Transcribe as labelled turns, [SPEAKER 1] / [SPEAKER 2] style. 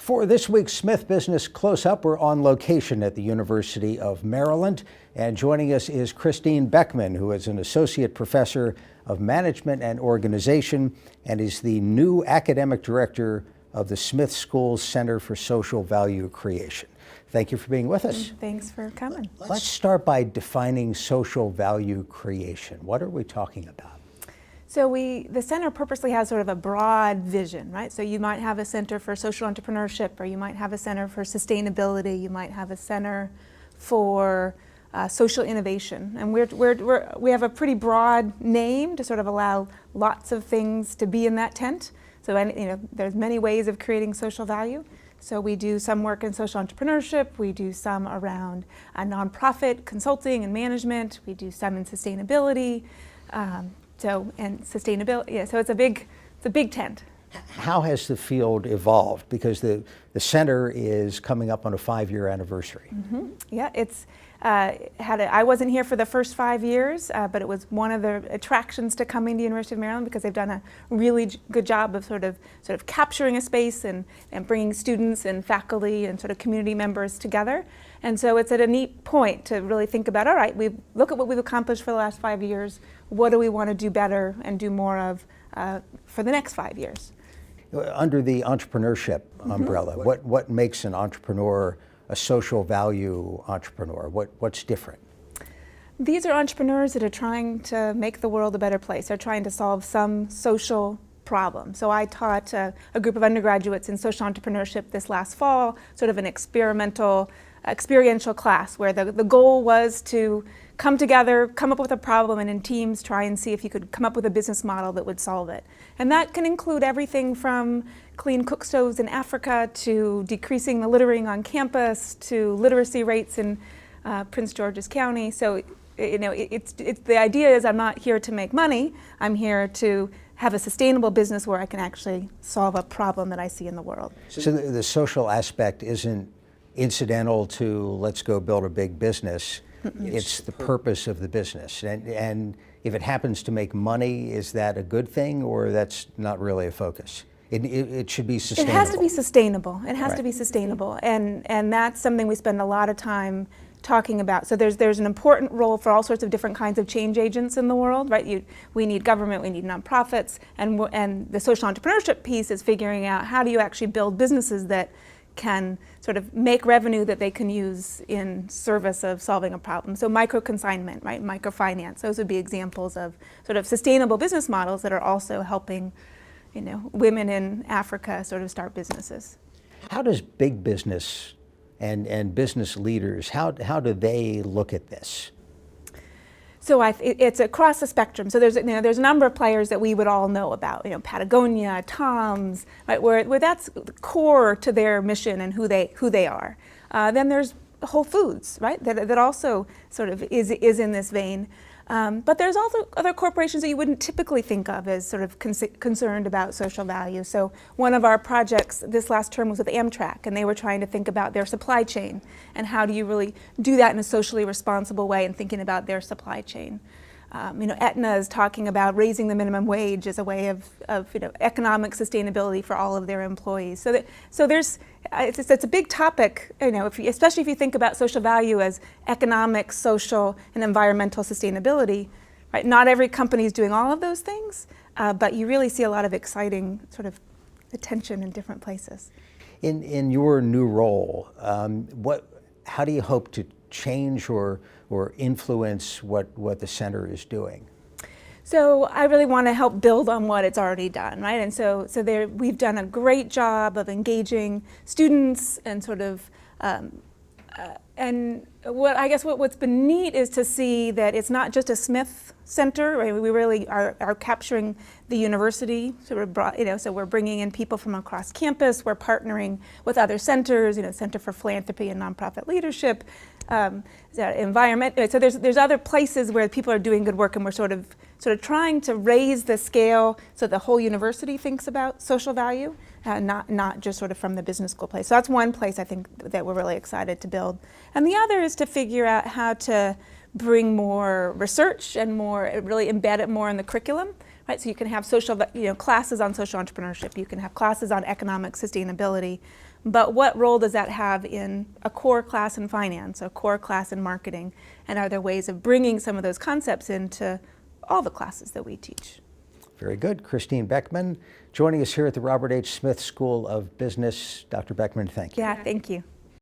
[SPEAKER 1] For this week's Smith Business Close-Up, we're on location at the University of Maryland. And joining us is Christine Beckman, who is an associate professor of management and organization and is the new academic director of the Smith School's Center for Social Value Creation. Thank you for being with us.
[SPEAKER 2] Thanks for coming.
[SPEAKER 1] Let's start by defining social value creation. What are we talking about?
[SPEAKER 2] So the center purposely has sort of a broad vision, right? So you might have a center for social entrepreneurship, or you might have a center for sustainability, you might have a center for social innovation. And we have a pretty broad name to sort of allow lots of things to be in that tent. So there's many ways of creating social value. So we do some work in social entrepreneurship, we do some around nonprofit consulting and management, we do some in sustainability. So it's a big tent.
[SPEAKER 1] How has the field evolved? Because the center is coming up on a 5-year anniversary.
[SPEAKER 2] Mm-hmm. Yeah, I wasn't here for the first 5 years, but it was one of the attractions to coming to the University of Maryland because they've done a really good job of sort of capturing a space and bringing students and faculty and sort of community members together. And so it's at a neat point to really think about, all right, look at what we've accomplished for the last 5 years. What do we want to do better and do more of for the next 5 years?
[SPEAKER 1] Under the entrepreneurship umbrella, what makes an entrepreneur a social value entrepreneur? What's different?
[SPEAKER 2] These are entrepreneurs that are trying to make the world a better place. They're trying to solve some social problem. So I taught a group of undergraduates in social entrepreneurship this last fall, sort of an experiential class where the goal was to come together, come up with a problem, and in teams try and see if you could come up with a business model that would solve it. And that can include everything from clean cook stoves in Africa to decreasing the littering on campus to literacy rates in Prince George's County. So it's the idea is I'm not here to make money. I'm here to have a sustainable business where I can actually solve a problem that I see in the world.
[SPEAKER 1] So the social aspect isn't incidental to let's go build a big business. It's the purpose of the business. And if it happens to make money, is that a good thing, or that's not really a focus? It should be sustainable.
[SPEAKER 2] It has to be sustainable. It has to be sustainable. And that's something we spend a lot of time talking about. So there's an important role for all sorts of different kinds of change agents in the world, right? We need government, we need nonprofits, and the social entrepreneurship piece is figuring out how do you actually build businesses that can sort of make revenue that they can use in service of solving a problem. So micro-consignment, right, microfinance, those would be examples of sort of sustainable business models that are also helping, women in Africa sort of start businesses.
[SPEAKER 1] How does big business and business leaders, how do they look at this?
[SPEAKER 2] So it's across the spectrum. So there's a number of players that we would all know about. Patagonia, Tom's, right, where that's core to their mission and who they are. Then there's Whole Foods, right, that also sort of is in this vein. But there's also other corporations that you wouldn't typically think of as sort of concerned about social value. So one of our projects this last term was with Amtrak, and they were trying to think about their supply chain and how do you really do that in a socially responsible way and thinking about their supply chain. Aetna is talking about raising the minimum wage as a way of economic sustainability for all of their employees. It's a big topic, especially if you think about social value as economic, social, and environmental sustainability. Right? Not every company is doing all of those things, but you really see a lot of exciting sort of attention in different places.
[SPEAKER 1] In your new role, how do you hope to change or influence what the center is doing?
[SPEAKER 2] So I really want to help build on what it's already done, right? And so we've done a great job of engaging students and sort of, and what's been neat is to see that it's not just a Smith Center, right? We really are capturing the university. So we're bringing in people from across campus. We're partnering with other centers, Center for Philanthropy and Nonprofit Leadership, environment. So there's other places where people are doing good work, and we're sort of trying to raise the scale so the whole university thinks about social value, not just sort of from the business school place. So that's one place I think that we're really excited to build. And the other is to figure out how to bring more research and really embed it more in the curriculum. Right, so you can have classes on social entrepreneurship. You can have classes on economic sustainability, but what role does that have in a core class in finance, a core class in marketing, and are there ways of bringing some of those concepts into all the classes that we teach?
[SPEAKER 1] Very good. Christine Beckman joining us here at the Robert H. Smith School of Business. Dr. Beckman, thank you.
[SPEAKER 2] Yeah, thank you.